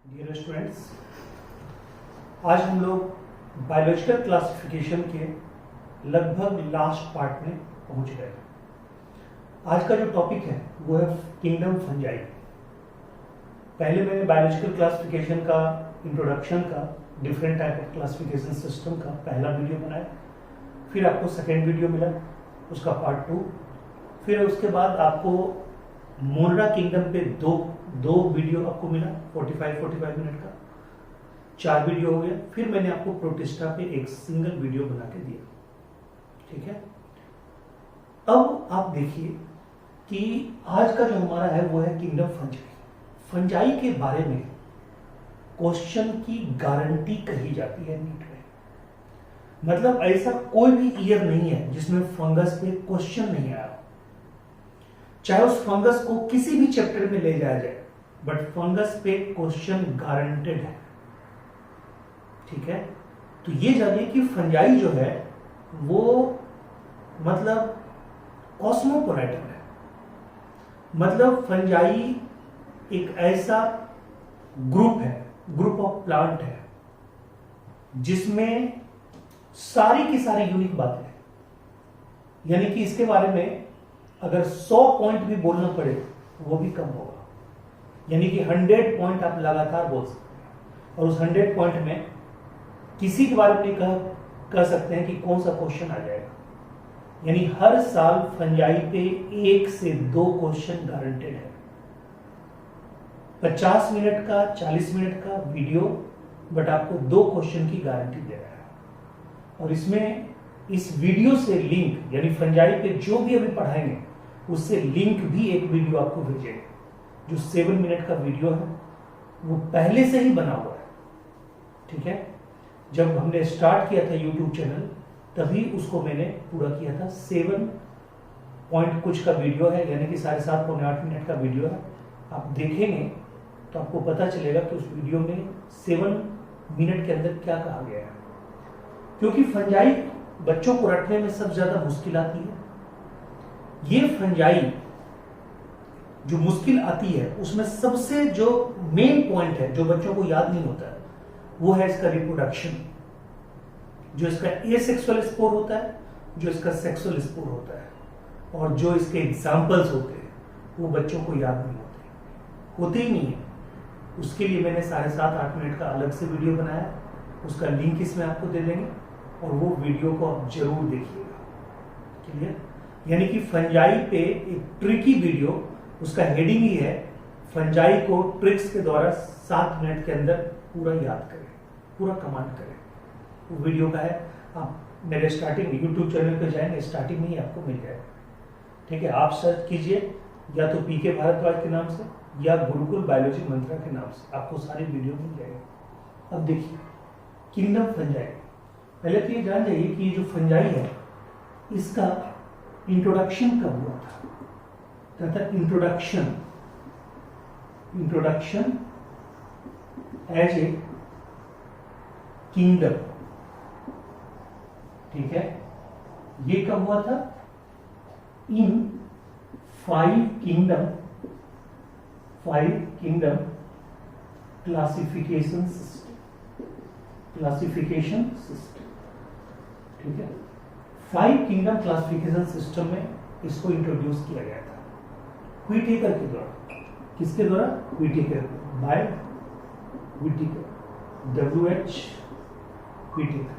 Dear students, आज हम लोग बायोलॉजिकल क्लासिफिकेशन के लगभग लास्ट पार्ट में पहुंच गए। आज का जो टॉपिक है वो है किंगडम फंजाई। पहले मैंने बायोलॉजिकल क्लासिफिकेशन का इंट्रोडक्शन का different type of classification system का पहला वीडियो बनाया, फिर आपको सेकेंड वीडियो मिला उसका पार्ट 2, फिर उसके बाद आपको मोनरा किंगडम पे दो वीडियो आपको मिला 45 मिनट का, 4 वीडियो हो गया। फिर मैंने आपको प्रोटिस्टा पे एक सिंगल वीडियो बना के दिया। ठीक है, अब आप देखिए कि आज का जो हमारा है वो है किंगडम फंजाई। फंजाई के बारे में क्वेश्चन की गारंटी कही जाती है नीट में। मतलब ऐसा कोई भी ईयर नहीं है जिसमें फंगस पे क्वेश्चन नहीं आया, चाहे उस फंगस को किसी भी चैप्टर में ले जाया जाए, बट फंगस पे क्वेश्चन गारंटेड है। ठीक है, तो ये जानिए कि फंजाई जो है वो मतलब कॉस्मोपोलिटन है। मतलब फंजाई एक ऐसा ग्रुप है, ग्रुप ऑफ प्लांट है जिसमें सारी की सारी यूनिक बातें हैं। यानी कि इसके बारे में अगर 100 पॉइंट भी बोलना पड़े वो भी कम होगा। यानी कि 100 पॉइंट आप लगातार बोल सकते हैं और उस 100 पॉइंट में किसी के बारे में कह सकते हैं कि कौन सा क्वेश्चन आ जाएगा। यानी हर साल फंजाई पे 1 से 2 क्वेश्चन गारंटेड है। 50 मिनट का 40 मिनट का वीडियो, बट आपको 2 क्वेश्चन की गारंटी दे रहा है। और इसमें इस वीडियो से लिंक, यानी फंजाई पे जो भी अभी पढ़ाएंगे उससे लिंक भी एक वीडियो आपको भेजेंगे। जो 7 मिनट का वीडियो है वो पहले से ही बना हुआ है। ठीक है, जब हमने स्टार्ट किया था यूट्यूब चैनल तभी उसको मैंने पूरा किया था। 7 पॉइंट कुछ का वीडियो है, यानी कि 7.5 पौने 8 मिनट का वीडियो है। आप देखेंगे तो आपको पता चलेगा कि उस वीडियो में 7 मिनट के अंदर क्या कहा गया है। क्योंकि फंजाई बच्चों को रटने में सबसे ज्यादा मुश्किल आती है। ये फंजाई जो मुश्किल आती है उसमें सबसे जो मेन पॉइंट है जो बच्चों को याद नहीं होता है वो है इसका रिप्रोडक्शन। जो इसका एसेक्सुअल स्पोर होता है, जो इसका सेक्सुअल स्पोर होता है, और जो इसके एग्जाम्पल्स होते हैं वो बच्चों को याद नहीं होते ही नहीं है। उसके लिए मैंने 7.5-8 मिनट का अलग से वीडियो बनाया, उसका लिंक इसमें आपको दे देंगे और वो वीडियो को आप जरूर देखिएगा। क्लियर? यानी कि फंजाई पे एक ट्रिकी वीडियो, उसका हेडिंग ही है फंजाई को ट्रिक्स के द्वारा 7 मिनट के अंदर पूरा याद करें, पूरा कमांड करें। वो वीडियो का है, आप मेरे स्टार्टिंग यूट्यूब चैनल पे जाएंगे, स्टार्टिंग में ही आपको मिल जाएगा। ठीक है, आप सर्च कीजिए या तो पीके भारद्वाज के नाम से या गुरुकुल बायोलॉजी मंत्रा के नाम से, आपको सारी वीडियो मिल जाएगा। अब देखिए किंगडम फंजाई। पहले तो ये जान जाइए कि ये जो फंजाई है इसका इंट्रोडक्शन कब हुआ था। क्या था? Introduction as a kingdom. ठीक है, ये कब हुआ था? In 5 kingdom classification system. ठीक है, 5 किंगडम क्लासिफिकेशन सिस्टम में इसको इंट्रोड्यूस किया गया था व्हिटेकर के द्वारा। किसके द्वारा? Whittaker, by Whittaker, WH Whittaker.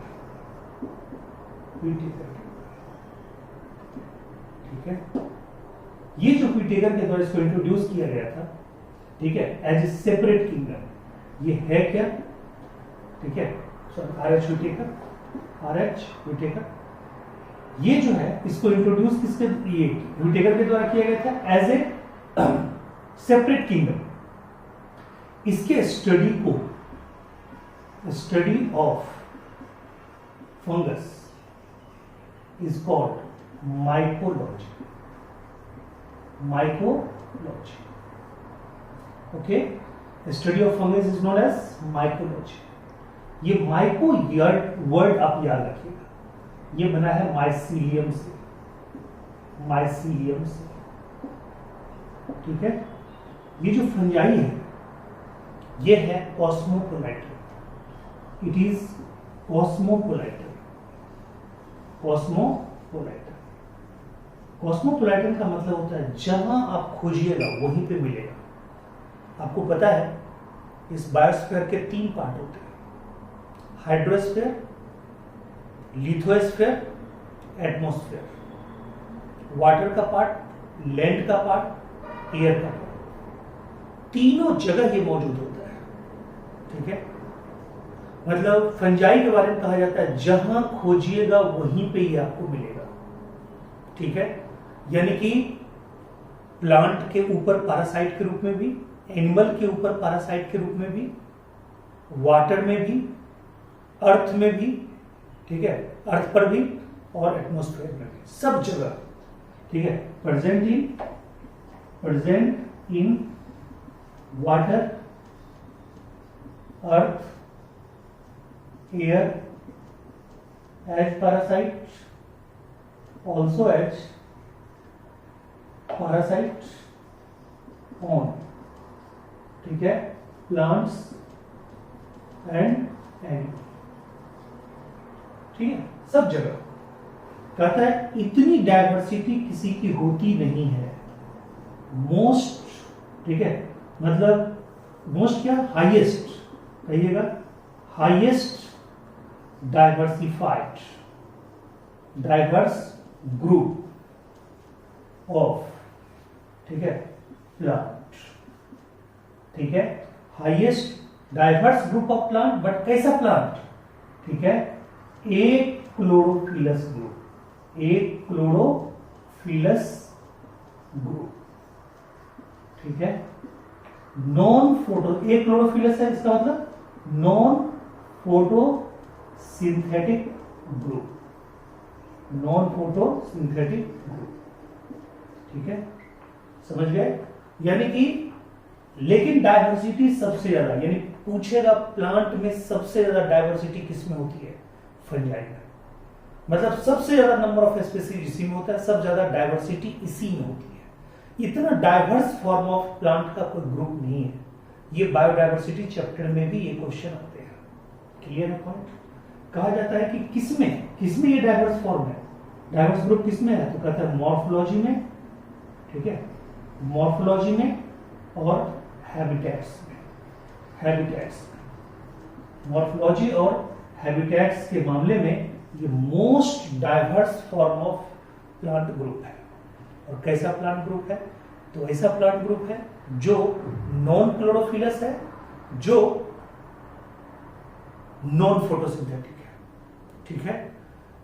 ठीक है, ये जो व्हिटेकर के द्वारा इसको इंट्रोड्यूस किया गया था, ठीक है, एज ए सेपरेट किंगडम। ये है क्या? ठीक है, RH व्हिटेकर। ये जो है इसको इंट्रोड्यूस किसके, ये व्हिटेकर के द्वारा किया गया था एज ए सेपरेट किंगडम। इसके study of fungus is called mycology. Okay, study of fungus is known as mycology. ये माइको वर्ड आप याद रखिएगा, ये बना है माइसीलियम से। ठीक है, ये जो फंजाई है ये है कॉस्मोपोलाइटर। It is कॉस्मोपोलाइटर। कॉस्मोपोलाइटर, कॉस्मोपोलाइटन का मतलब होता है जहां आप खोजिएगा वहीं पे मिलेगा। आपको पता है इस बायोस्फीयर के 3 पार्ट होते हैं, हाइड्रोस्फीयर, लिथोस्फीयर, एटमॉस्फेयर। वाटर का पार्ट, लैंड का पार्ट, एयर का पार्ट, तीनों जगह ये मौजूद होता है। ठीक है, मतलब फंजाई के बारे में कहा जाता है जहां खोजिएगा वहीं पे ही आपको मिलेगा। ठीक है, यानी कि प्लांट के ऊपर पैरासाइट के रूप में भी, एनिमल के ऊपर पैरासाइट के रूप में भी, वाटर में भी, अर्थ में भी, ठीक है, अर्थ पर भी और एटमॉस्फेयर में भी, सब जगह। ठीक है, present in water, earth, air as parasite, also as parasite on, ठीक है, प्लांट्स एंड एनिमल। ठीक है, सब जगह। कहता है इतनी डायवर्सिटी किसी की होती नहीं है। मोस्ट, ठीक है, मतलब मोस्ट क्या, हाईएस्ट, कहिएगा highest diversified, diverse group of, ठीक है, प्लांट। ठीक है, highest diverse group of plant, but कैसा प्लांट, ठीक है, एक क्लोरोफिलस ग्रुप, एक क्लोरोफिलस ग्रुप। ठीक है, नॉन फोटो, एक क्लोरोफिलस है, इसका मतलब non photosynthetic group, non photosynthetic group. ठीक है, समझ गए। यानी कि लेकिन डाइवर्सिटी सबसे ज्यादा, यानी पूछेगा प्लांट में सबसे ज्यादा डाइवर्सिटी किसमें होती है, फंजाई में। मतलब सबसे ज्यादा नंबर ऑफ स्पीसीज इसी में होता है, सब ज्यादा डाइवर्सिटी इसी में होती है। इतना डाइवर्स फॉर्म ऑफ प्लांट का कोई ग्रुप नहीं है। ये बायोडाइवर्सिटी चैप्टर में भी ये क्वेश्चन आते हैं। क्लियर है पॉइंट। कहा जाता है कि किसमें ये डाइवर्स फॉर्म है, डाइवर्स ग्रुप किसमें है, तो कहता है मॉर्फोलॉजी में, ठीक है, मॉर्फोलॉजी में और हैबिटेट्स में। हैबिटेट्स, मॉर्फोलॉजी और हैबिटेट्स के मामले में ये most diverse form of plant group है। और कैसा प्लांट ग्रुप है, तो ऐसा प्लांट ग्रुप है जो नॉन क्लोरोफिलस है, जो नॉन फोटोसिंथेटिक है। ठीक है,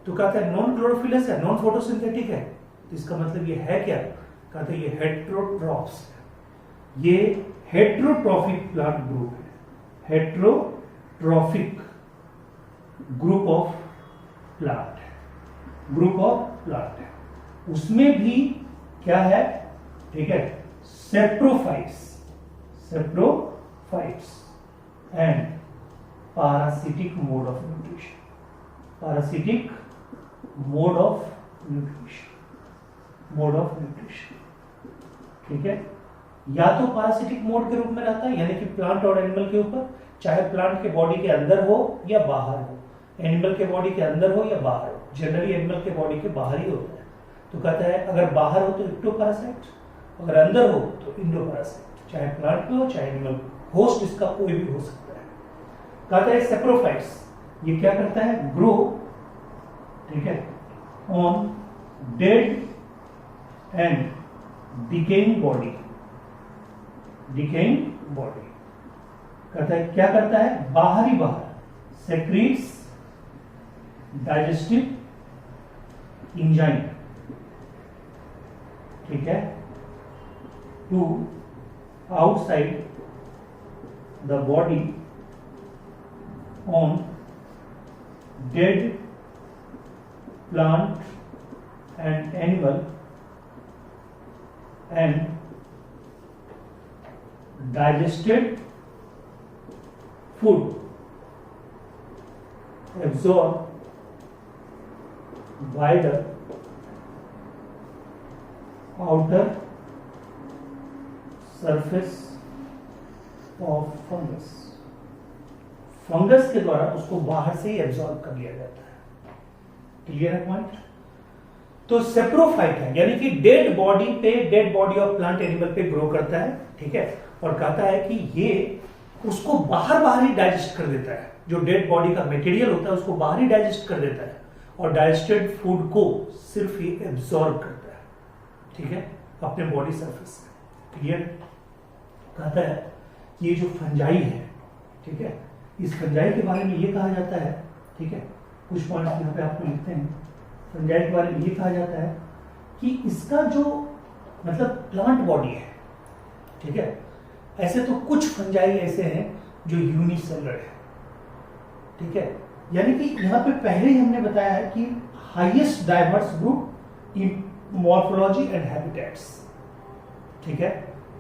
तो कहता है नॉन क्लोरोफिलस है, नॉन फोटोसिंथेटिक है, तो इसका मतलब ये है क्या, कहते हैं ये हेट्रोट्रॉप्स है, ये हेट्रोट्रॉफिक प्लांट ग्रुप है, हेट्रोट्रॉफिक ग्रुप ऑफ प्लांट है, ग्रुप ऑफ प्लांट है। उसमें भी क्या है, ठीक है, saprophytes, saprophytes and parasitic mode of nutrition, parasitic mode of nutrition, mode of nutrition। ठीक है, या तो पैरासिटिक मोड के रूप में रहता है, यानी कि प्लांट और एनिमल के ऊपर, चाहे प्लांट के बॉडी के अंदर हो या बाहर हो, एनिमल के बॉडी के अंदर हो या बाहर हो, जनरली एनिमल के बॉडी के बाहर ही होता है। तो कहता है अगर बाहर हो तो इक्टोपैरासाइट, अगर अंदर हो तो इंडोपैरासाइट, चाहे प्लांट में हो चाहे एनिमल में, होस्ट इसका कोई भी हो सकता है। कहता है सेप्रोफाइट्स, ये क्या करता है, ग्रो, ठीक है, on dead and decaying body, decaying body. कहता है क्या करता है, बाहर ही बाहर सेक्रीट्स डाइजेस्टिव एंजाइम, ठीक है, to outside the body on dead plant and animal and digested food absorbed by the outer surface of fungus, fungus के द्वारा उसको बाहर से ही एब्जॉर्ब कर लिया जाता है। क्लियर है पॉइंट? तो सेप्रोफाइट है, यानी कि डेड बॉडी पे, dead body of plant animal पे ग्रो करता है, ठीक है, और कहता है कि ये उसको बाहर ही डाइजेस्ट कर देता है, जो डेड बॉडी का मटेरियल होता है उसको बाहर ही डाइजेस्ट कर देता है, और डाइजेस्टेड फूड को सिर्फ ये एब्जॉर्ब करता है, ठीक है, अपने बॉडी सरफेस से। क्लियर? कहता है कि ये जो फंजाई है, ठीक है, इस फंजाई के बारे में ये कहा जाता है, ठीक है, कुछ पॉइंट यहाँ पे आपको लिखते हैं, फंजाई के बारे में ये कहा जाता है कि इसका जो मतलब प्लांट बॉडी है, ठीक है, ऐसे तो कुछ फंजाई ऐसे हैं जो यूनिसेलुलर है, ठीक है, यानी कि यहाँ पे पहले ही हमने बताया है कि highest diverse group in morphology and habitats, ठीक है,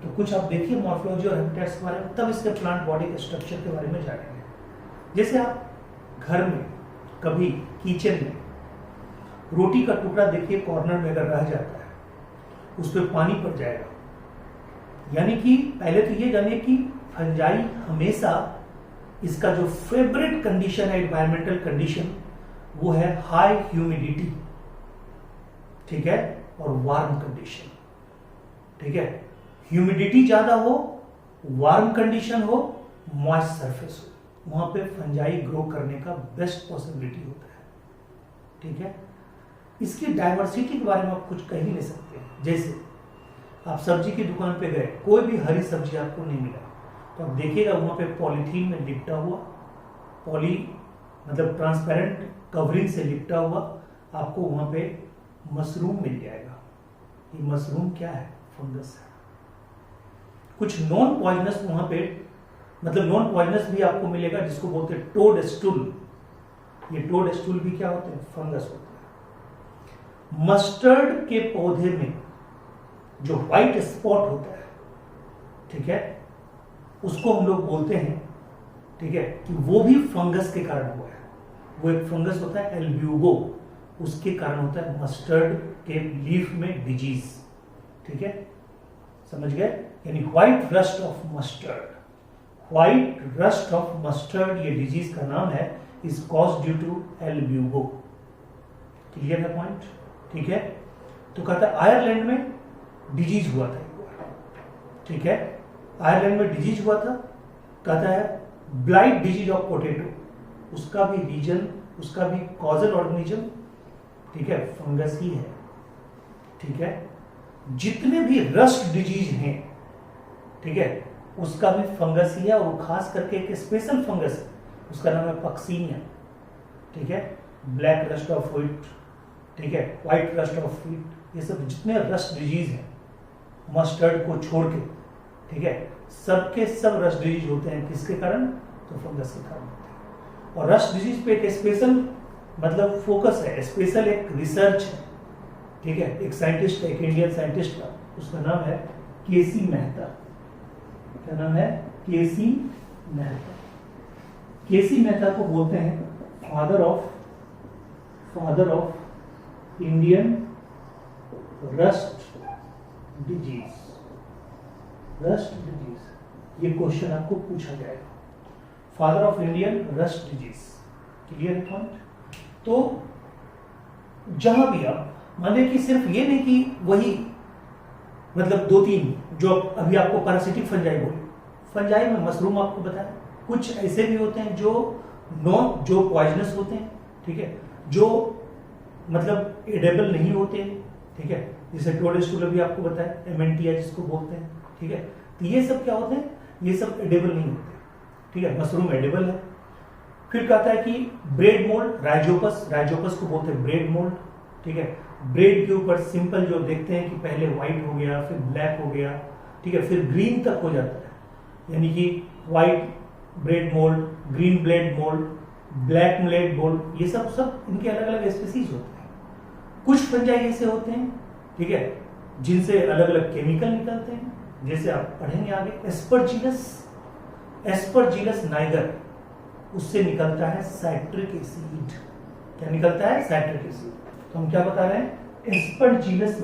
तो कुछ आप देखिए मॉर्फोलॉजी और हैबिटेट्स के बारे में, तब इसके प्लांट बॉडी के स्ट्रक्चर के बारे में जानेंगे। जैसे आप घर में कभी किचन में रोटी का टुकड़ा देखिए, कॉर्नर में अगर रह जाता है, उस पर पानी पड़ जाएगा, यानी कि पहले तो ये जानिए कि फंजाई हमेशा इसका जो फेवरेट कंडीशन है, एनवायरमेंटल कंडीशन, वो है हाई ह्यूमिडिटी, ठीक है, और वार्म कंडीशन, ठीक है, ह्यूमिडिटी ज्यादा हो, वार्म कंडीशन हो, मॉइस्ट सरफेस हो, वहां पे फंजाई ग्रो करने का बेस्ट पॉसिबिलिटी होता है, ठीक है। इसकी डाइवर्सिटी के बारे में आप कुछ कह ही नहीं सकते। जैसे आप सब्जी की दुकान पे गए, कोई भी हरी सब्जी आपको नहीं मिला, तो आप देखिएगा वहां पे पॉलीथीन में लिपटा हुआ, मतलब ट्रांसपेरेंट कवरिंग से लिपटा हुआ आपको वहां पे मशरूम मिल जाएगा। ये मशरूम क्या है? फंगस है। कुछ नॉन पॉइजनस वहां पे, मतलब नॉन पॉइजनस भी आपको मिलेगा, जिसको बोलते हैं टोड स्टूल। ये टोड स्टूल भी क्या होते हैं? फंगस होते हैं। मस्टर्ड के पौधे में जो व्हाइट स्पॉट होता है, ठीक है, उसको हम लोग बोलते हैं, ठीक है, कि वो भी फंगस के कारण हुआ है। वो एक फंगस होता है एल्ब्यूगो, उसके कारण होता है मस्टर्ड के लीफ में डिजीज, ठीक है, समझ गए? यानी white rust of mustard, white rust of mustard, ये डिजीज का नाम है, is cause due to albugo. Clear है पॉइंट? ठीक है। तो कहता है आयरलैंड में डिजीज हुआ था एक बार, ठीक है, आयरलैंड में डिजीज हुआ था। कहता है ब्लाइट डिजीज ऑफ पोटैटो, उसका भी रीजन, उसका भी कॉजल ऑर्गेनिज्म, ठीक है, फंगस ही है, ठीक है। जितने भी रस्ट डिजीज हैं, ठीक है, उसका भी फंगस ही है, और खास करके एक स्पेशल फंगस है, उसका नाम है पक्सीनिया, ठीक है, ब्लैक रस्ट ऑफ व्हीट, ठीक है, व्हाइट रस्ट ऑफ व्हीट, ये सब जितने रस्ट डिजीज हैं मस्टर्ड को छोड़ के, ठीक है, सबके सब रस्ट डिजीज होते हैं किसके कारण? तो फंगस के कारण होते हैं। और रस्ट डिजीज पे एक स्पेशल मतलब फोकस है, स्पेशल एक रिसर्च है, ठीक है, एक साइंटिस्ट है, एक इंडियन साइंटिस्ट का, उसका नाम है केसी मेहता। क्या नाम है? केसी मेहता। केसी मेहता को बोलते हैं father of Indian rust disease. Rust disease, ये क्वेश्चन आपको पूछा जाएगा, father of Indian rust disease. Clear point? तो जहां भी आप माने कि सिर्फ ये नहीं कि वही मतलब 2-3 जो अभी आपको पैरासिटिक फंजाई बोले, फंजाई में मशरूम आपको बताया, कुछ ऐसे भी होते हैं जो पॉइजनस होते हैं, ठीक है, जो मतलब एडेबल नहीं होते, ठीक है, जैसे टोडेस्टूल भी आपको बताया, एमेंटिया जिसको बोलते हैं, ठीक है। तो ये सब क्या होते हैं? ये सब एडेबल नहीं होते, ठीक है, मशरूम एडेबल है। फिर कहता है कि ब्रेड मोल्ड, राइजोपस को बोलते हैं ब्रेड मोल्ड, ठीक है, ब्रेड के ऊपर सिंपल जो देखते हैं कि पहले व्हाइट हो गया, फिर ब्लैक हो गया, ठीक है, फिर ग्रीन तक हो जाता है, यानी कि white bread mould, green bread mould, black bread mould, ये सब इनके अलग अलग स्पीसीज होते हैं। कुछ फंजाई ऐसे होते हैं, ठीक है, जिनसे अलग अलग केमिकल निकलते हैं, जैसे आप पढ़ेंगे आगे, एस्परजिलस नाइगर, उससे निकलता है साइट्रिक एसिड। क्या निकलता है? Citric acid. तो हम क्या बता रहे हैं? एस्परजिलस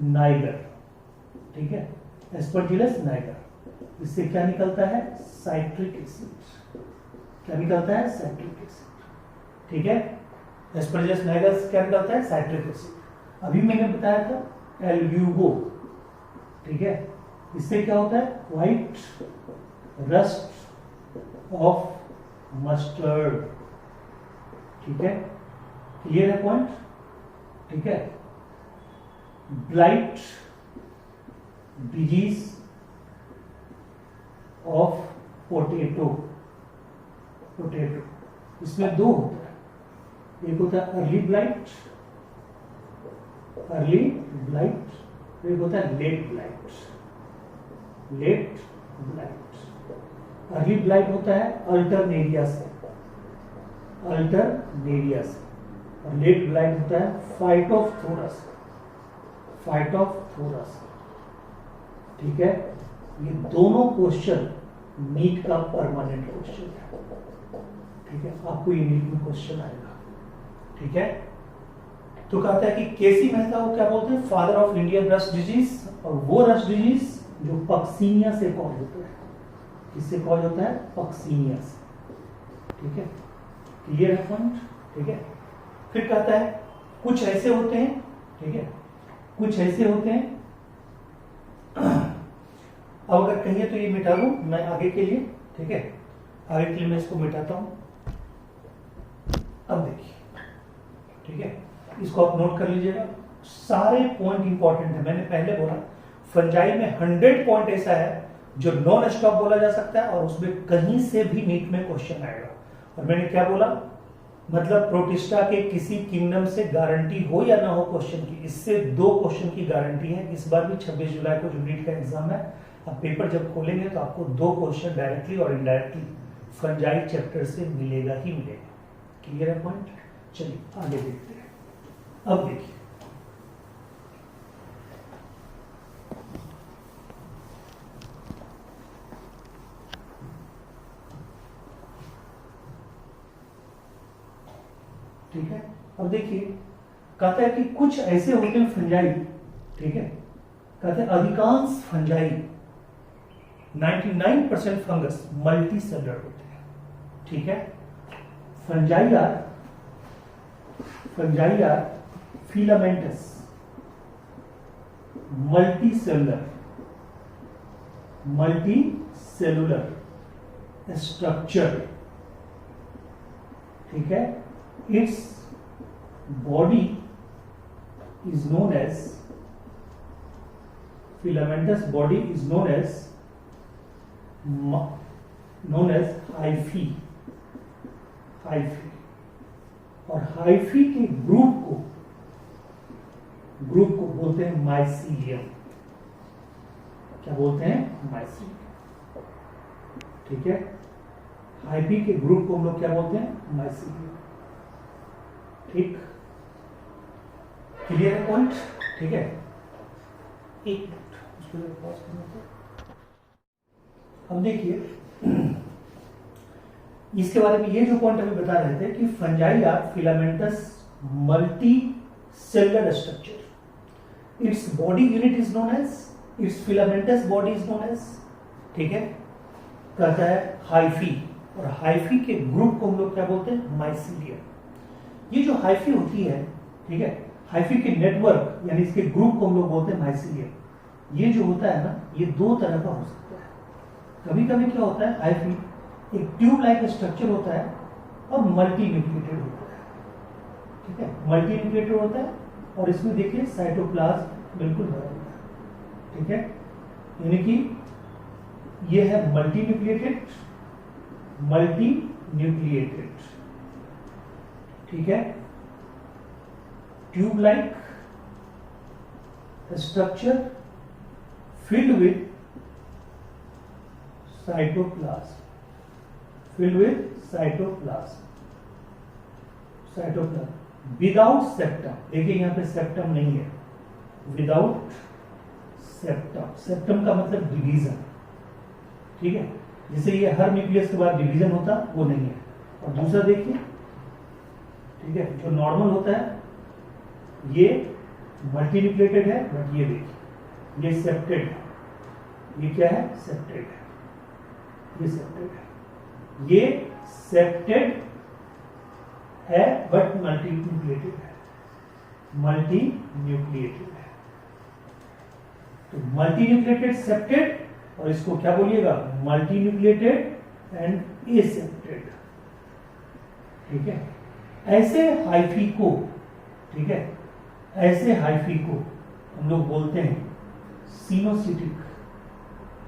नाइगर, ठीक है, एस्परजिलस नाइगर। इससे क्या निकलता है? Citric acid. क्या निकलता है? Citric acid. ठीक है, एस्परजिलस नाइगर से क्या निकलता है? Citric acid. अभी मैंने बताया था एल्ब्यूगो। ठीक है, इससे क्या होता है? White rust of mustard. ठीक है, क्लियर है पॉइंट? ठीक है, ब्लाइट डिजीज ऑफ पोटैटो। इसमें दो होता है, एक होता है अर्ली ब्लाइट, एक होता है लेट ब्लाइट। अर्ली ब्लाइट होता है अल्टरनेरिया से, और लेट ब्लाइट होता है फाइटोप्थोरा। ठीक है, ये दोनों क्वेश्चन नीट का परमानेंट क्वेश्चन है। ठीक है, आपको ये नीट में क्वेश्चन आएगा। ठीक है, तो कहता है कि केसी मेहता को क्या बोलते हैं? Father of Indian rust disease. और वो रस्ट डिजीज जो पक्सीनिया से कॉज होता है। किससे कॉज होता है? पक्सीनिया से। ठीक है, क्लियर है पॉइंट? ठीक है, फिर कहता है कुछ ऐसे होते हैं, ठीक है, कुछ ऐसे होते हैं। अब अगर कहिए तो ये मिटा दूं मैं आगे के लिए। ठीक है, आगे के लिए मैं इसको मिटाता हूं। अब देखिए, ठीक है, इसको आप नोट कर लीजिएगा, सारे पॉइंट इंपॉर्टेंट है। मैंने पहले बोला फंजाई में 100 पॉइंट ऐसा है जो नॉन स्टॉप बोला जा सकता है और उसमें कहीं से भी नीट में क्वेश्चन आएगा। और मैंने क्या बोला? मतलब प्रोटिस्टा के किसी किंगडम से गारंटी हो या ना हो क्वेश्चन की, इससे 2 क्वेश्चन की गारंटी है। इस बार भी 26 जुलाई को जो नीट का एग्जाम है, अब पेपर जब खोलेंगे तो आपको 2 क्वेश्चन डायरेक्टली और इनडायरेक्टली फंजाई चैप्टर से मिलेगा ही मिलेगा। क्लियर है पॉइंट? चलिए आगे देखते हैं। अब देखिए, ठीक है, अब देखिए कहता है कि कुछ ऐसे होते हैं फंजाई। ठीक है, कहते हैं अधिकांश फंजाई 99% फंगस मल्टी सेलुलर होते हैं। ठीक है, fungi are filamentous multicellular structure. ठीक है, its body is known as filamentous body is known as hyphae। और हाइफी के ग्रुप को बोलते हैं माइसीलियम। क्या बोलते हैं? माइसीलियम। ठीक है, हाइफी के ग्रुप को हम लोग क्या बोलते हैं? माइसीलियम। ठीक, क्लियर है पॉइंट? ठीक है, एक मिनट उसको पॉज करना था। अब देखिए इसके बारे में, ये जो पॉइंट अभी बता रहे थे कि fungi are filamentous multicellular structure. Its body unit is known as, its filamentous body is known as, ठीक है, कहता है हाइफी। और हाइफी के ग्रुप को हम लोग क्या बोलते हैं? माइसीलियम। ये जो हाइफी होती है, ठीक है, हाइफी के नेटवर्क यानी इसके ग्रुप को हम लोग बोलते हैं माइसीलियम। ये जो होता है ना, ये 2 तरह का हो सकता है। कभी कभी क्या होता है, हाइफी एक ट्यूब लाइक स्ट्रक्चर होता है और मल्टी न्यूक्लिएटेड होता है। ठीक है, मल्टी न्यूक्लिएटेड होता है और इसमें देखिए साइटोप्लाज्म बिल्कुल भरा हुआ है। ठीक है, यानी कि ये है मल्टी न्यूक्लिएटेड। ठीक है, tube like structure filled with cytoplasm, without septum. देखिए यहां पे सेप्टम नहीं है, विदाउट सेप्टम का मतलब डिवीजन। ठीक है, जैसे ये हर न्यूक्लियस के बाद डिवीजन होता, वो नहीं है। और दूसरा देखिए, ठीक है, जो नॉर्मल होता है ये मल्टी न्यूक्लिएटेड है, बट ये देखिए ये सेप्टेड है, ये क्या है? सेप्टेड है, ये सेप्टेड है, ये सेप्टेड है बट मल्टी न्यूक्लिएटेड है, मल्टी न्यूक्लिएटेड है। तो मल्टी न्यूक्लिएटेड सेप्टेड, और इसको क्या बोलिएगा? Multi nucleated and एसेप्टेड। ठीक है, ऐसे हाइफी को, ठीक है, ऐसे हाइफी को हम लोग बोलते हैं सिनोसिटिक।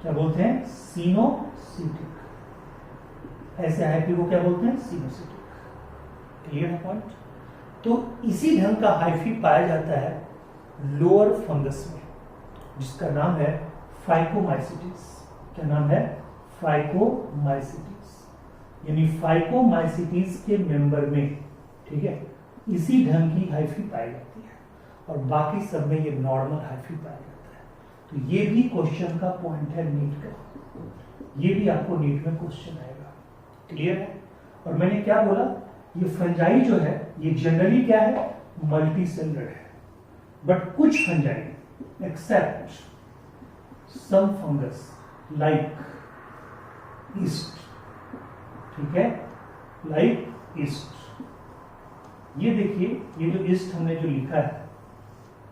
क्या बोलते हैं? सिनोसिटिक। ऐसे हाइफी को क्या बोलते हैं? सिनोसिटिक। क्लियर है पॉइंट? तो इसी ढंग का हाइफी पाया जाता है लोअर फंगस में, जिसका नाम है फाइकोमाइसिटिस। क्या नाम है? फाइकोमाइसिटिस। यानी फाइकोमाइसिटिस के मेंबर में, ठीक है, इसी ढंग की हाइफी पाई जाती है, और बाकी सब में ये नॉर्मल हाइफी पाया जाता है। तो ये भी क्वेश्चन का पॉइंट है नीट का, ये भी आपको नीट में क्वेश्चन आएगा। क्लियर है? और मैंने क्या बोला, ये फंजाई जो है ये जनरली क्या है? मल्टी सेलुलर है, बट कुछ fungi except some fungus like yeast, ठीक है, लाइक ईस्ट। ये देखिए, ये जो ईस्ट हमने जो लिखा है,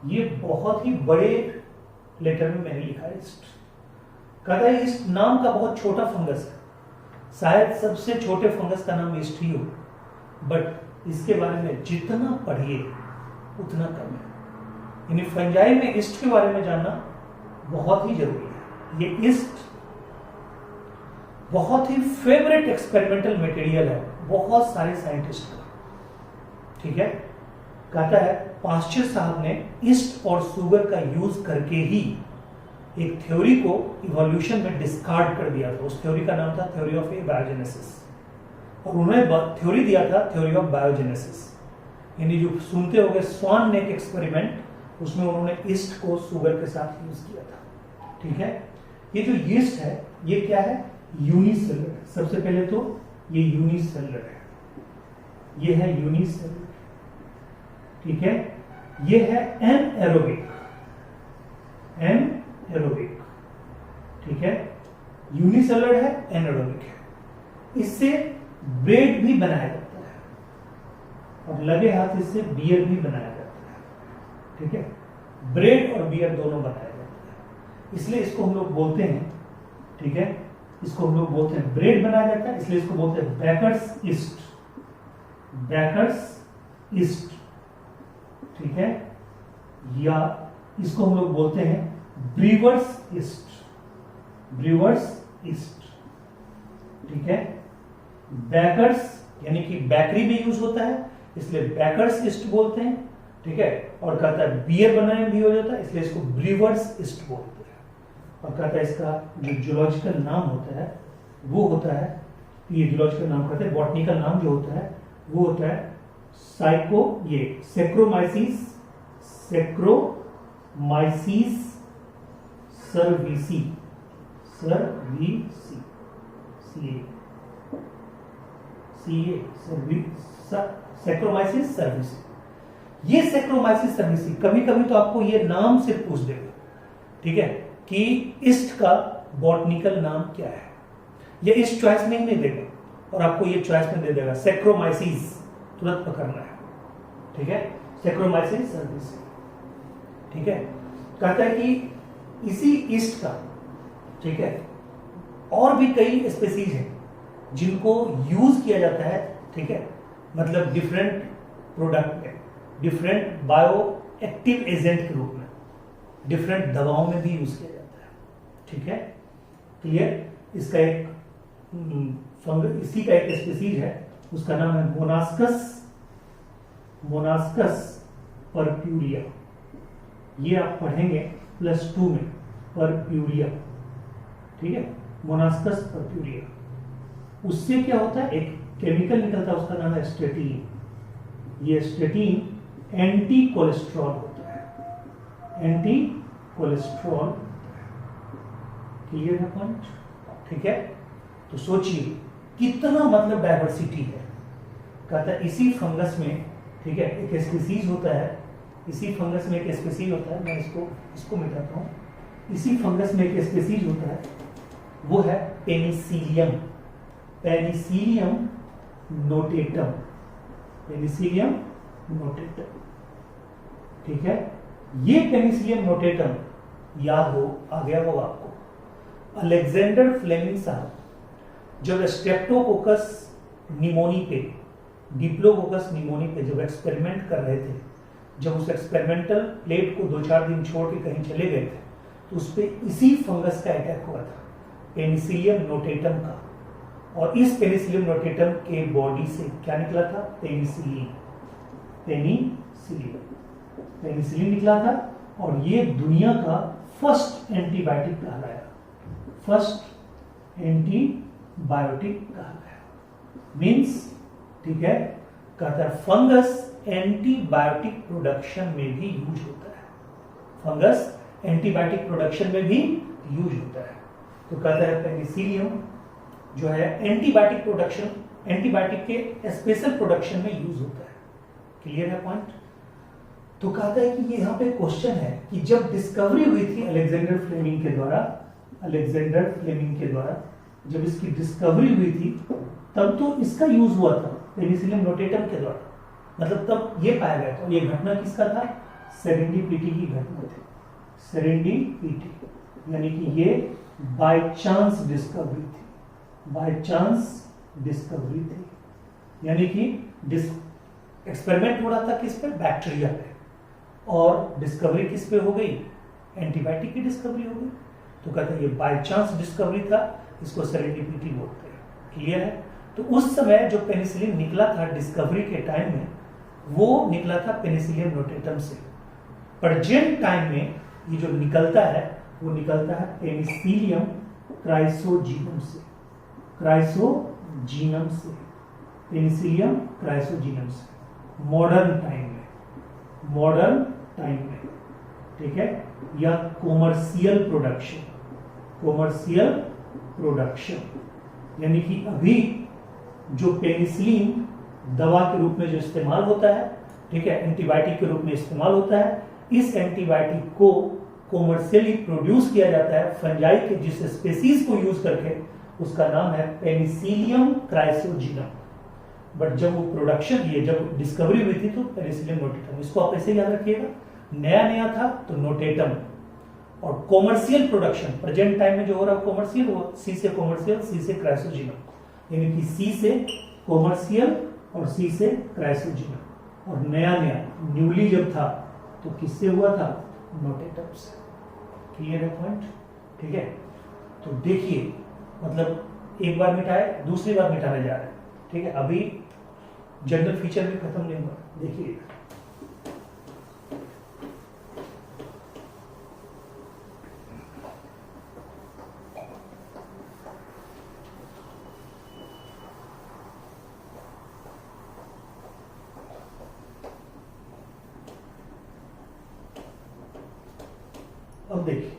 ये बहुत ही बड़े लेटर में मैंने लिखा है ईस्ट। कहता है ईस्ट नाम का बहुत छोटा फंगस है, शायद सबसे छोटे फंगस का नाम ईस्ट ही हो, बट इसके बारे में जितना पढ़िए उतना कम है। यानी फंजाई में ईस्ट के बारे में जानना बहुत ही जरूरी है। ये ईस्ट बहुत ही फेवरेट एक्सपेरिमेंटल मटेरियल है बहुत सारे साइंटिस्ट का। ठीक है, कहता है पास्चर साहब ने ईस्ट और शुगर का यूज करके ही एक थ्योरी को इवोल्यूशन में डिस्कार्ड कर दिया था। उस थ्योरी का नाम था थ्योरी ऑफ बायोजेनेसिस, और उन्होंने थ्योरी दिया था थ्योरी ऑफ बायोजेनेसिस। यानी जो सुनते होंगे स्वान नेक एक्सपेरिमेंट, उसमें उन्होंने ईस्ट को शुगर के साथ यूज किया था। ठीक है, ये जो यीस्ट है ये क्या है? यूनिसेलुलर है। सबसे पहले तो ये यूनिसेलुलर है, ये है यूनिसेलुलर। ठीक है, ये है एनएरोबिक, एनएरोबिक। ठीक है, यूनिसेलुलर है, एनएरोबिक है। इससे ब्रेड भी बनाया जाता है, और लगे हाथ इससे बियर भी बनाया जाता है। ठीक है, ब्रेड और बियर दोनों बनाया जाता है, इसलिए इसको हम लोग बोलते हैं, ठीक है, इसको हम लोग बोलते हैं ब्रेड बनाया जाता है, इसलिए इसको बोलते हैं बेकर्स ईस्ट, बेकर्स ईस्ट। ठीक है, या इसको हम लोग बोलते हैं ब्रीवर्स ईस्ट, ब्रीवर्स ईस्ट। ठीक है, बेकर्स यानी कि बेकरी में यूज होता है, इसलिए बेकर्स ईस्ट बोलते हैं। ठीक है, और कहता है बियर बनाने में भी हो जाता है, इसलिए इसको ब्रीवर्स ईस्ट बोलते हैं। और कहता है इसका जो जूलॉजिकल नाम होता है वो होता है, ये जूलॉजिकल नाम कहते हैं, बॉटनिकल नाम जो होता है वो होता है Saccharomyces, Saccharomyces cerevisiae, cerevisiae, Saccharomyces cerevisiae. ये सेक्रोमाइसिस सर्विसी कभी कभी तो आपको ये नाम से पूछ देगा, ठीक है, कि ईस्ट का बॉटनिकल नाम क्या है। ये इस चॉइस में ही नहीं देगा, और आपको ये चॉइस में दे देगा सेक्रोमाइसिस, तुरंत पकड़ना है। ठीक है, सेक्रोमाइसिस सर्विसी। ठीक है, कहता है कि इसी ईस्ट का, ठीक है, और भी कई स्पीसीज हैं जिनको यूज किया जाता है। ठीक है, मतलब डिफरेंट प्रोडक्ट में, डिफरेंट बायो एक्टिव एजेंट के रूप में, डिफरेंट दवाओं में भी यूज किया जाता है। ठीक है, क्लियर? इसका एक इसी का एक स्पीसीज है, उसका नाम है मोनास्कस, मोनास्कस परप्यूरिया। ये आप पढ़ेंगे +2 में, परप्यूरिया। ठीक है, मोनास्कस परप्यूरिया। उससे क्या होता है, एक केमिकल निकलता है, उसका नाम है स्टेटीन। ये स्टेटीन एंटी कोलेस्ट्रॉल होता है, एंटी कोलेस्ट्रॉल। क्लियर है पॉइंट? ठीक है, तो सोचिए कितना मतलब डायवर्सिटी है। कहता है इसी फंगस में, ठीक है, एक स्पीसीज होता है, इसी फंगस में एक स्पीसीज होता है, मैं इसको मिटाता हूं। इसी फंगस में एक स्पीसीज होता है, वो है Penicillium, Penicillium notatum, Penicillium notatum. ठीक है, ये पेनिसिलियम नोटेटम याद हो आ गया हो आपको। अलेक्जेंडर फ्लेमिंग साहब जब स्ट्रेप्टोकोकस निमोनी पे, डिप्लोकोकस निमोनी पे जब एक्सपेरिमेंट कर रहे थे, जब उस एक्सपेरिमेंटल प्लेट को 2-4 दिन छोड़ के कहीं चले गए थे, तो उस पर इसी फंगस का अटैक हुआ था, पेनिसिलियम नोटेटम का। और इस पेनिसिलियम नोटेटम के बॉडी से क्या निकला था? पेनिसिलिन, पेनिसिलिन, पेनिसिलिन निकला था। और ये दुनिया का फर्स्ट एंटीबायोटिक कहलाया, फर्स्ट एंटीबायोटिक कहलाया। मीन्स, ठीक है, कहता है फंगस एंटीबायोटिक प्रोडक्शन में भी यूज होता है, फंगस एंटीबायोटिक प्रोडक्शन में भी यूज होता है। तो कहता है पेनिसिलियम जो है एंटीबायोटिक प्रोडक्शन, एंटीबायोटिक के स्पेशल प्रोडक्शन में यूज होता है। क्लियर है पॉइंट? तो कहता है कि ये यहाँ पे क्वेश्चन है कि जब डिस्कवरी हुई थी अलेक्जेंडर फ्लेमिंग के द्वारा, अलेक्जेंडर फ्लेमिंग के द्वारा जब इसकी डिस्कवरी हुई थी, तब तो इसका यूज हुआ था पेनिसिलियम नोटेटम के द्वारा, मतलब तब ये पाया गया था। ये घटना किसका था? सेरेंडिपिटी की घटना थी, सेरेंडिपिटी, यानी कि ये बाय चांस डिस्कवरी थी, बाय चांस डिस्कवरी थी। यानी कि एक्सपेरिमेंट हो रहा था किस पे? बैक्टीरिया पे, और डिस्कवरी किस पे हो गई? एंटीबायोटिक की डिस्कवरी हो गई। तो कहते हैं ये बाय चांस डिस्कवरी था, इसको सेरेंडिपिटी बोलते हैं। क्लियर है? तो उस समय जो पेनिसिलिन निकला था डिस्कवरी के टाइम में, वो निकला था पेनिसिलियम नोटेटम से। प्रेजेंट टाइम में ये जो निकलता है वो निकलता है पेनिसिलियम क्राइसोजीनम से, क्राइसोजीनम से, पेनिसिलियम क्राइसोजीनम से। मॉडर्न टाइम में, मॉडर्न टाइम में, ठीक है, या कॉमर्शियल प्रोडक्शन, कॉमर्शियल प्रोडक्शन, यानी कि अभी जो पेनिसिलिन दवा के रूप में जो इस्तेमाल होता है, ठीक है, एंटीबायोटिक के रूप में इस्तेमाल होता है, इस एंटीबायोटिक को कॉमर्शियली प्रोड्यूस किया जाता है फंजाई के जिस स्पेसीज को यूज करके, उसका नाम है पेनिसिलियम क्राइसोजीनम। बट जब वो प्रोडक्शन, ये जब डिस्कवरी हुई थी तो पेनिसिलियम नोटेटम, इसको आप ऐसे याद रखिएगा, नया नया था तो नोटेटम। और कॉमर्शियल प्रोडक्शन प्रेजेंट टाइम में जो हो रहा है कॉमर्शियल, वो सी से कॉमर्शियल, सी से क्राइसोजीनम, यानी कि सी से कॉमर्शियल और सी से क्राइसोजीनम। और नया नया न्यूली जब था तो किससे हुआ था? नोटेटम से। क्लियर है पॉइंट? ठीक है, तो देखिए, मतलब एक बार मिटाए, दूसरी बार मिटाने जा रहे हैं। ठीक है, अभी जनरल फीचर भी खत्म नहीं हुआ। देखिए, अब देखिए,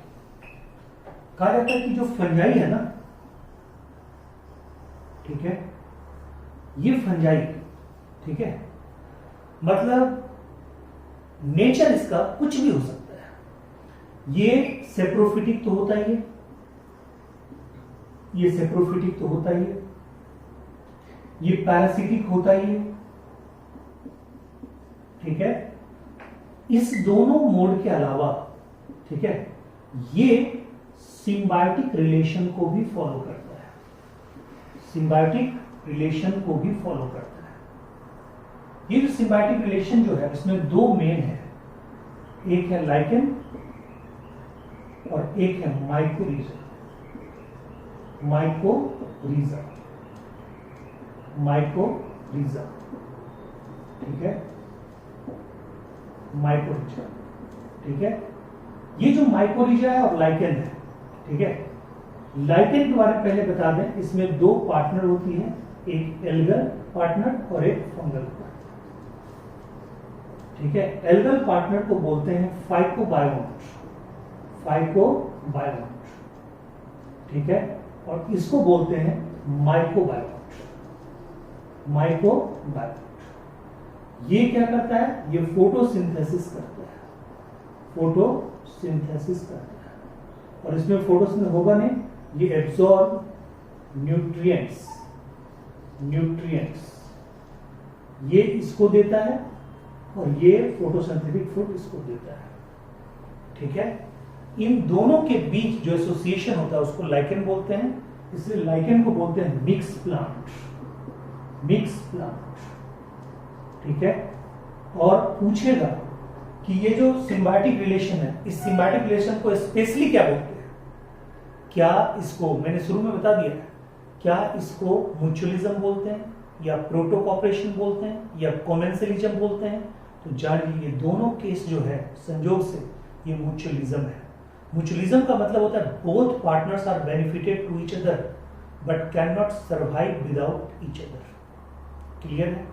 कहा जाता है कि जो फंजाई है ना, ठीक है, ये फंजाई, ठीक है, मतलब नेचर इसका कुछ भी हो सकता है। ये सेप्रोफिटिक तो होता ही है, ये सेप्रोफिटिक तो होता ही है, ये पैरासिटिक होता ही है, ठीक है। इस दोनों मोड के अलावा, ठीक है, ये सिम्बायोटिक रिलेशन को भी फॉलो करता है, सिम्बायोटिक रिलेशन को भी फॉलो करता है। ये जो सिम्बायोटिक रिलेशन जो है, इसमें दो मेन है, एक है लाइकेन और एक है माइकोरिजा, माइकोरिजा, माइकोरिजा, ठीक है, माइकोरिजा, ठीक है। ये जो माइकोरिजा है और लाइकेन है, ठीक है, लाइकेन के बारे में पहले बता दें, इसमें दो पार्टनर होती है, एक एल्गल पार्टनर और एक फंगल पार्टनर, ठीक है। एल्गल पार्टनर को बोलते हैं फाइकोबायोन्ट, फाइकोबायोन्ट, ठीक है, और इसको बोलते हैं माइकोबायोन्ट, माइकोबायोन्ट। ये क्या करता है? ये फोटोसिंथेसिस करता है, फोटोसिंथेसिस करता है, और इसमें फोटोसिंथेसिस होगा नहीं, ये एब्जॉर्ब न्यूट्रिएंट्स ये इसको देता है और ये फोटोसिंथेटिक फूड इसको देता है। ठीक है, इन दोनों के बीच जो एसोसिएशन होता है उसको लाइकेन बोलते हैं, इसलिए लाइकेन को बोलते हैं मिक्स प्लांट। ठीक है, और पूछेगा कि ये जो सिम्बायोटिक रिलेशन है, इस सिम्बायोटिक रिलेशन को स्पेशली क्या बोलते हैं? क्या इसको, मैंने शुरू में बता दिया, क्या इसको म्यूचुअलिज्म बोलते हैं या प्रोटो कॉपरेशन बोलते हैं या कॉमेंसलिज्म बोलते हैं? तो जानिए ये दोनों केस जो है संयोग से ये म्यूचुअलिज्म है। म्यूचुअलिज्म का मतलब होता है both partners are benefited to each other but can not survive without each other. Clear है?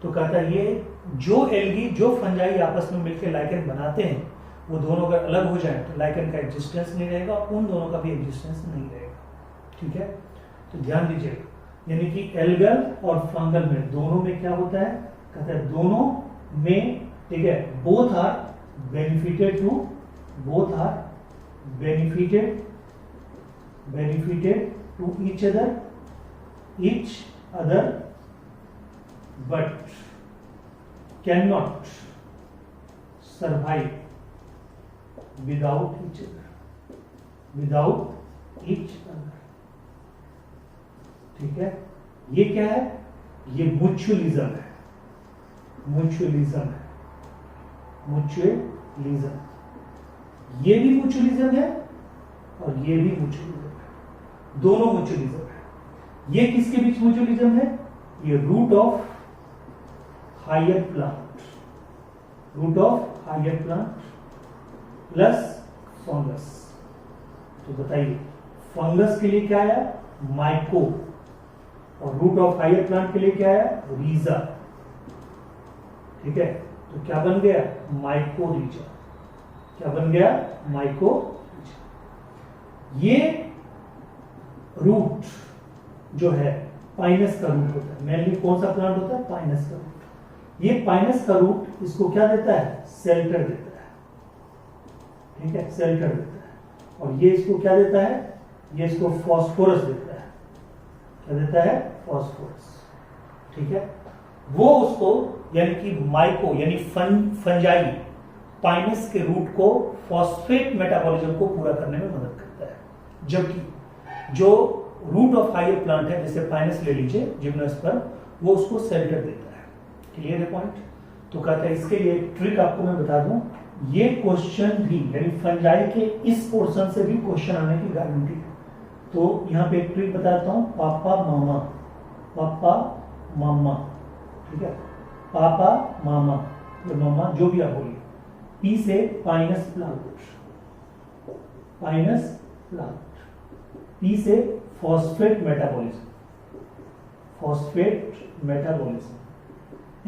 तो कहता है ये जो एल्गी जो फंजाई आपस में मिलकर लाइकेन बनाते हैं वो दोनों अगर अलग हो जाए तो लाइकेन का एग्जिस्टेंस नहीं रहेगा, उन दोनों का भी एग्जिस्टेंस नहीं रहेगा। ठीक है, तो ध्यान दीजिएगा, यानी कि एल्गल और फंगल में दोनों में क्या होता है? कहता है दोनों में, ठीक है, both are benefited to each other but cannot survive without each other। ठीक है, ये क्या है? ये म्यूचुअलिज्म है। ये भी म्यूचुअलिज्म है और ये भी म्यूचुअलिज्म है, दोनों म्यूचुअलिज्म है। ये किसके बीच म्यूचुअलिज्म है? ये root of higher plant plus fungus. तो बताइए फंगस के लिए क्या आया? माइको, और रूट ऑफ हायर प्लांट के लिए क्या आया? रीजा। ठीक है, तो क्या बन गया? माइकोरीजा। क्या बन गया? माइकोरीजा। ये रूट जो है पाइनस का रूट होता है। मेनली कौन सा प्लांट होता है? पाइनस का रूट। ये पाइनस का रूट इसको क्या देता है? शेल्टर देता है। ठीक है, शेल्टर देता है। और ये इसको क्या देता है? ये इसको फास्फोरस देता है। क्या देता है? फास्फोरस। ठीक है, वो उसको यानी कि माइको यानी फंजाई पाइनस के रूट को फॉस्फेट मेटाबॉलिज्म को पूरा करने में मदद करता है, जबकि जो रूट ऑफ हायर प्लांट है जैसे पाइनस ले लीजिए जिम्नोस्पर्म, वो उसको शेल्टर देता है। क्लियर है पॉइंट? तो कहता है इसके लिए एक ट्रिक आपको मैं बता दूं, ये क्वेश्चन भी यानी फंजाई के इस पोर्शन से भी क्वेश्चन आने की गारंटी है। तो यहाँ पे एक ट्रिक बताता हूँ, पापा मामा। ठीक है, पापा मामा या मामा जो भी आप बोलिए। पी से पाइनस प्लांट, पी से फॉस्फेट मेटाबॉलिज्म,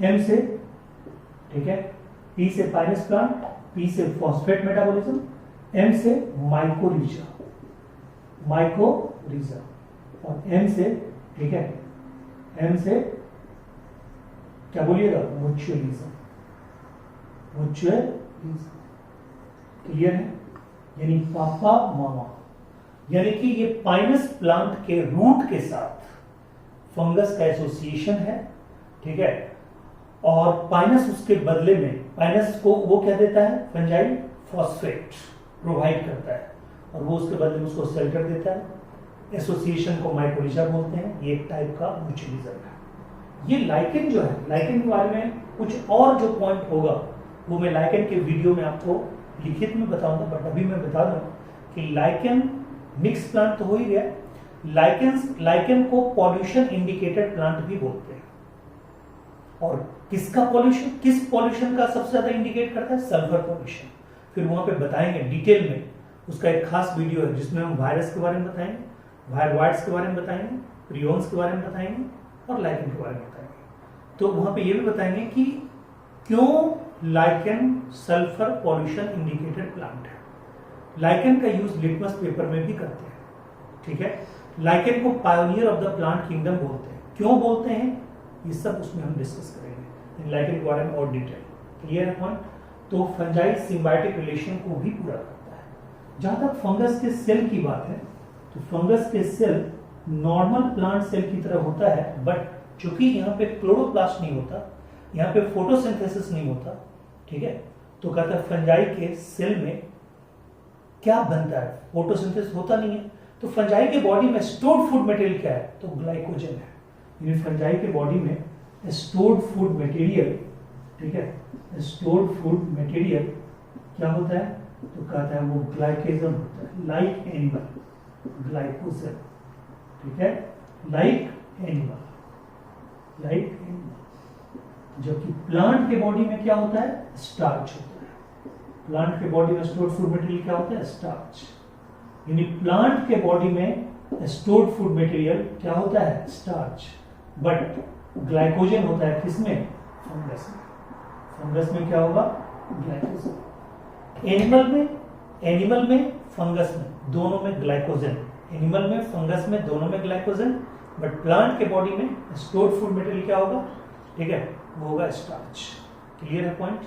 एम से, ठीक है, पी से पाइनस प्लांट, पी से फॉस्फेट मेटाबॉलिज्म, एम से माइकोरीजा और एम से, ठीक है, एम से क्या बोलिएगा? म्यूचुअलिज्म। क्लियर है? यानी पापा मामा, यानी कि ये पाइनस प्लांट के रूट के साथ फंगस का एसोसिएशन है। ठीक है, और पाइनस उसके बदले में, पाइनस को वो क्या देता है? फंजाई फॉस्फेट प्रोवाइड करता है और वो उसके बदले में उसको शेल्टर देता है। एसोसिएशन को माइकोरीजा बोलते हैं। ये एक टाइप का म्यूचुअलिज्म है। ये लाइकेन जो है, लाइकेन के बारे में कुछ और जो पॉइंट होगा वो मैं लाइकेन के वीडियो में आपको लिखित में बताऊंगा, बट अभी मैं बता दूं कि लाइकेन मिक्स प्लांट तो हो ही गया। लाइकेन को पॉल्यूशन इंडिकेटेड प्लांट भी बोलते हैं। और किसका पॉल्यूशन, किस पॉल्यूशन का सबसे ज्यादा इंडिकेट करता है? Sulphur pollution. फिर वहां पे बताएंगे डिटेल में, उसका एक खास वीडियो है जिसमें हम वायरस के बारे में बताएंगे, वायरवाइड्स के बारे में बताएंगे, प्रियोन्स के बारे में बताएंगे और लाइकेन के बारे में बताएंगे। तो वहां पे ये भी बताएंगे कि क्यों lichen sulphur pollution indicated plant है। लाइकेन का यूज लिटमस पेपर में भी करते हैं। ठीक है, लाइकेन को pioneer of the plant kingdom बोलते हैं। क्यों बोलते हैं ये सब उसमें हम डिस्कस करेंगे, लाइकेन के बारे में और डिटेल। क्लियर है पॉइंट? तो फंजाई सिम्बायोटिक रिलेशन को भी पूरा करता है। जहां तक फंगस के सेल की बात है, तो फंगस के सेल नॉर्मल प्लांट सेल की तरह होता है, बट चूंकि यहाँ पे क्लोरोप्लास्ट नहीं होता, यहाँ पे फोटोसिंथेसिस नहीं होता, ठीक है, तो कहता है फंजाई के सेल में क्या बनता है, फोटोसिंथेसिस होता नहीं है, तो फंजाई के बॉडी में स्टोर्ड फूड मटेरियल क्या है, तो ग्लाइकोजन है। यानी फंजाई के बॉडी में स्टोर्ड फूड मटेरियल, ठीक है, स्टोर्ड फूड मटेरियल क्या होता है, तो कहता है वो ग्लाइकोजन होता है, लाइक एनिमल ग्लाइकोजन, ठीक है, लाइक एनिमल, लाइक एनिमल। जबकि प्लांट के बॉडी में क्या होता है, स्टार्च होता है। प्लांट के बॉडी में स्टोर्ड फूड मटेरियल क्या होता है, स्टार्च। यानी प्लांट के बॉडी में स्टोर्ड फूड मटेरियल क्या होता है, स्टार्च, बट ग्लाइकोजन होता है किसमें, फंगस में। फंगस में क्या होगा, ग्लाइकोजन। एनिमल में फंगस में दोनों में ग्लाइकोजन, एनिमल में फंगस में दोनों में ग्लाइकोजन, बट प्लांट के बॉडी में स्टोर्ड फूड मटेरियल क्या होगा, ठीक है, वो होगा स्टार्च। क्लियर है पॉइंट।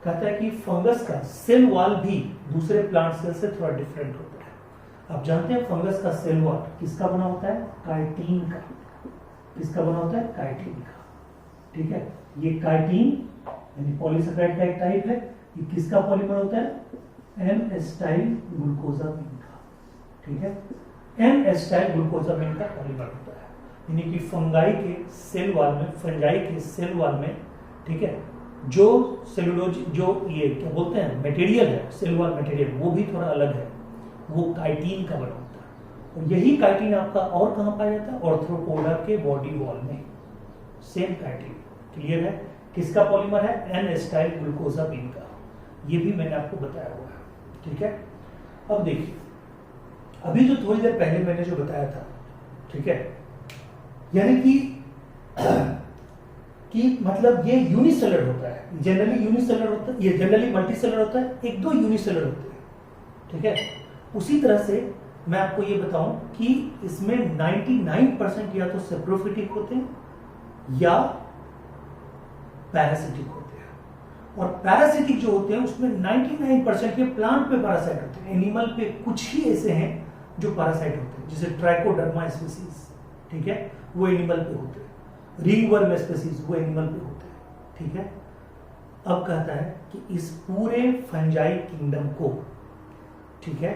कहता है कि फंगस का सेल वॉल भी दूसरे प्लांट सेल से थोड़ा डिफरेंट होता है। आप जानते हैं फंगस का सेल वॉल किसका बना होता है, काइटिन का। किसका बना होता है, काइटिन का, ठीक है। ये काइटिन यानी पॉलीसेकेराइड का एक टाइप है। ये किसका पॉलीमर होता है, एन एस्टाइल ग्लूकोजामिन का, ठीक है, एन एस्टाइल ग्लूकोजामिन का पॉलीमर होता है। यानी कि फंगाई के सेल वॉल में, फंजाई के सेल वॉल में, ठीक है, जो सेलुलोज, जो ये क्या बोलते हैं मटेरियल है, सेल वॉल मटेरियल, वो भी थोड़ा अलग है, वो काइटिन का बना होता है। और यही काइटिन आपका और कहाँ पाया जाता है, ऑर्थ्रोपोडा के बॉडी वॉल में, सेम काइटिन। क्लियर है। किसका पॉलीमर है, एन एस्टाइल ग्लूकोजामिन का। ये भी मैंने आपको बताया हुआ है, ठीक है। अब देखिए, अभी जो थोड़ी देर पहले मैंने जो बताया था, ठीक है, यानी कि मतलब ये यूनिसेलर होता है, जनरली यूनिसेलर होता है, ये जनरली मल्टीसेलर होता है, एक दो यूनिसेलर होते हैं, ठीक है। उसी तरह से मैं आपको ये बताऊं कि इसमें 99% या तो सेप्रोफिटिक होते हैं या पैरासिटिक होते हैं। और पैरासिटिक जो होते हैं उसमें 99% ये प्लांट पे पैरासाइट होते हैं, एनिमल पे कुछ ही ऐसे हैं जो पैरासाइट होते हैं, जैसे ट्राइकोडर्मा स्पीसीज, ठीक है, वो एनिमल पे होते हैं। रिंगवर्म स्पीसीज वो एनिमल पे होते हैं, ठीक है। अब कहता है कि इस पूरे फंजाई किंगडम को, ठीक है,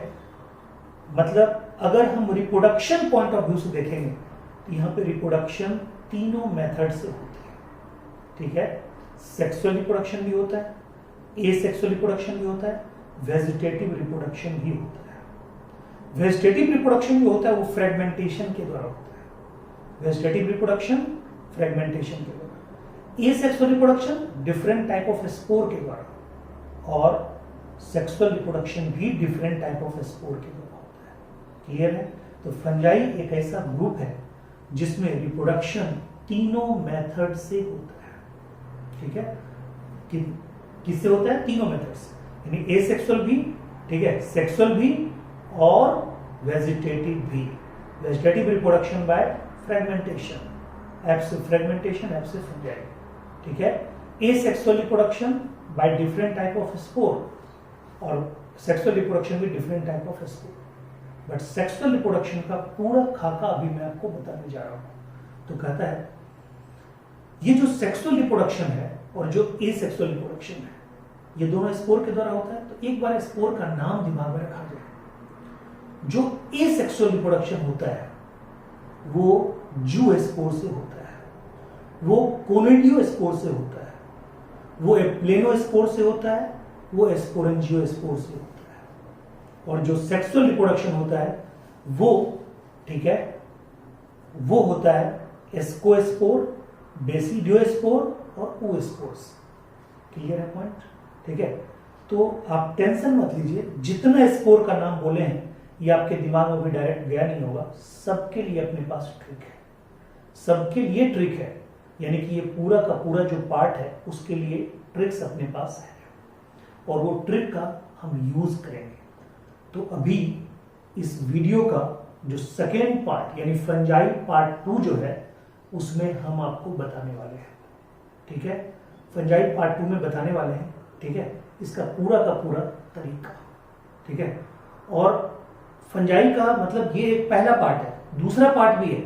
मतलब अगर हम रिप्रोडक्शन पॉइंट ऑफ व्यू से देखेंगे तो यहाँ पे रिप्रोडक्शन तीनों मेथड से होती है, ठीक है। सेक्सुअल रिप्रोडक्शन भी होता है, एसेक्सुअल रिप्रोडक्शन भी होता है, वेजिटेटिव रिप्रोडक्शन भी होता है। वेजिटेटिव रिप्रोडक्शन भी होता है, वो फ्रेगमेंटेशन के द्वारा होता है। वेजिटेटिव रिप्रोडक्शन फ्रेगमेंटेशन के द्वारा, asexual reproduction different type of spore के द्वारा, और सेक्सुअल रिप्रोडक्शन भी डिफरेंट टाइप ऑफ स्पोर के द्वारा होता है। क्लियर है। तो फंजाई एक ऐसा ग्रुप है जिसमें रिप्रोडक्शन तीनों मेथड से होता है, ठीक है। किससे होता है, तीनों मेथड से, यानी एसेक्सुअल भी, ठीक है, सेक्सुअल भी और वेजिटेटिव भी। Vegetative reproduction by fragmentation, fragmentation से फंजाई, ठीक है। Asexual reproduction by different type of spore, और सेक्सुअल रिप्रोडक्शन भी different type of spore. But sexual reproduction का पूरा खाका अभी मैं आपको बताने जा रहा हूं। तो कहता है ये जो सेक्सुअल रिप्रोडक्शन है और जो एसेक्सुअल रिप्रोडक्शन है, ये दोनों स्पोर के द्वारा होता है। तो एक बार स्पोर का नाम दिमाग में रखा जाए। जो एसेक्सुअल रिप्रोडक्शन होता है वो जू स्पोर से होता है, वो कोनेडियो स्पोर से होता है, वो एप्लेनो स्पोर से होता है, वो स्पोरेंजियो स्पोर से होता है। और जो सेक्सुअल रिप्रोडक्शन होता है वो, ठीक है, वो होता है एस्कोस्पोर, बेसिडियोस्पोर और ओस्पोर्स। क्लियर है पॉइंट, ठीक है। तो आप टेंशन मत लीजिए, जितना स्पोर का नाम बोले हैं ये आपके दिमाग में भी डायरेक्ट गया नहीं होगा। सबके लिए अपने पास ट्रिक है, सबके लिए ट्रिक है, यानी कि ये पूरा का पूरा जो पार्ट है उसके लिए ट्रिक्स अपने पास है, और वो ट्रिक का हम यूज करेंगे। तो अभी इस वीडियो का जो सेकेंड पार्ट यानी फंजाई पार्ट 2 जो है उसमें हम आपको बताने वाले हैं, ठीक है। फंजाई पार्ट 2 में बताने वाले हैं, ठीक है, इसका पूरा का पूरा तरीका, ठीक है। और फंजाई का मतलब ये एक पहला पार्ट है, दूसरा पार्ट भी है।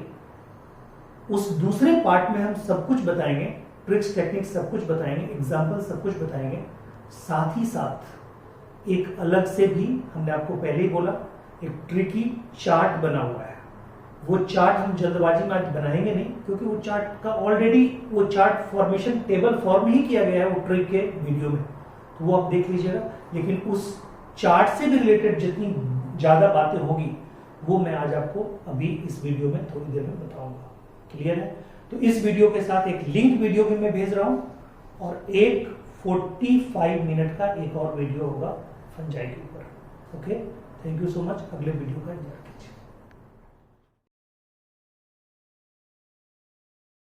उस दूसरे पार्ट में हम सब कुछ बताएंगे, ट्रिक्स टेक्निक्स सब कुछ बताएंगे, एग्जाम्पल सब कुछ बताएंगे। साथ ही साथ एक अलग से भी, हमने आपको पहले ही बोला, एक ट्रिकी चार्ट बना हुआ है। वो चार्ट हम जल्दबाजी में आज बनाएंगे नहीं, क्योंकि वो चार्ट का ऑलरेडी वो चार्ट फॉर्मेशन टेबल फॉर्म ही किया गया है वो ट्रिक के वीडियो में, तो वो आप देख लीजिएगा। लेकिन उस चार्ट से भी रिलेटेड जितनी ज्यादा बातें होगी वो मैं आज आपको अभी इस वीडियो में थोड़ी देर में बताऊंगा। क्लियर है? तो इस वीडियो के साथ एक लिंक वीडियो भी मैं भेज रहा हूं, और एक 45 मिनट का एक और वीडियो होगा फंजाई के ऊपर। Okay, thank you so much. अगले वीडियो का इंतजार कीजिए।